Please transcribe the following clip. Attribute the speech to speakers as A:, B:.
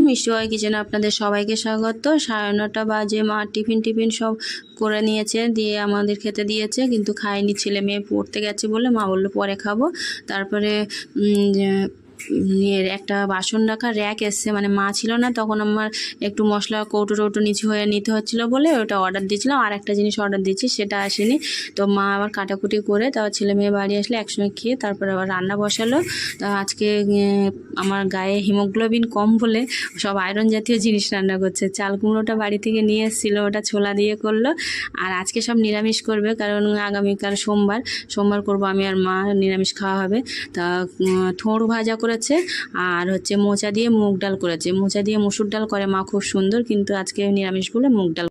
A: মিষ্টি বাই কিচেনে আপনাদের সবাইকে স্বাগত। 9:30 বাজে, মা টিফিন সব করে নিয়েছে, দিয়ে আমাদের খেতে দিয়েছে, কিন্তু খাইনি। ছেলে মেয়ে পড়তে গেছে বলে মা বললো পরে খাবো। তারপরে একটা বাসন রাখার র্যাক এসছে, মানে মা ছিল না তখন, আমার একটু মশলা কৌটো নিচু হয়ে নিতে হচ্ছিলো বলে ওটা অর্ডার দিয়েছিলাম। আর একটা জিনিস অর্ডার দিয়েছি, সেটা আসেনি। তো মা আবার কাটাকুটি করে, তারপর ছেলে মেয়ে বাড়ি আসলে একসঙ্গে খেয়ে তারপরে আবার রান্না বসালো। তা আজকে আমার গায়ে হিমোগ্লোবিন কম বলে সব আয়রন জাতীয় জিনিস রান্না করছে। চাল কুমড়োটা বাড়ি থেকে নিয়ে এসেছিলো, ওটা ছোলা দিয়ে করলো। আর আজকে সব নিরামিষ করবে, কারণ আগামীকাল সোমবার করব আমি আর মা, নিরামিষ খাওয়া হবে। তা থোড় ভাজা করেছে, আর হচ্ছে মোচা দিয়ে মুগ ডাল করেছে। মোচা দিয়ে মসুর ডাল করে মা খুব সুন্দর, কিন্তু আজকে নিরামিষ বলে মুগ ডাল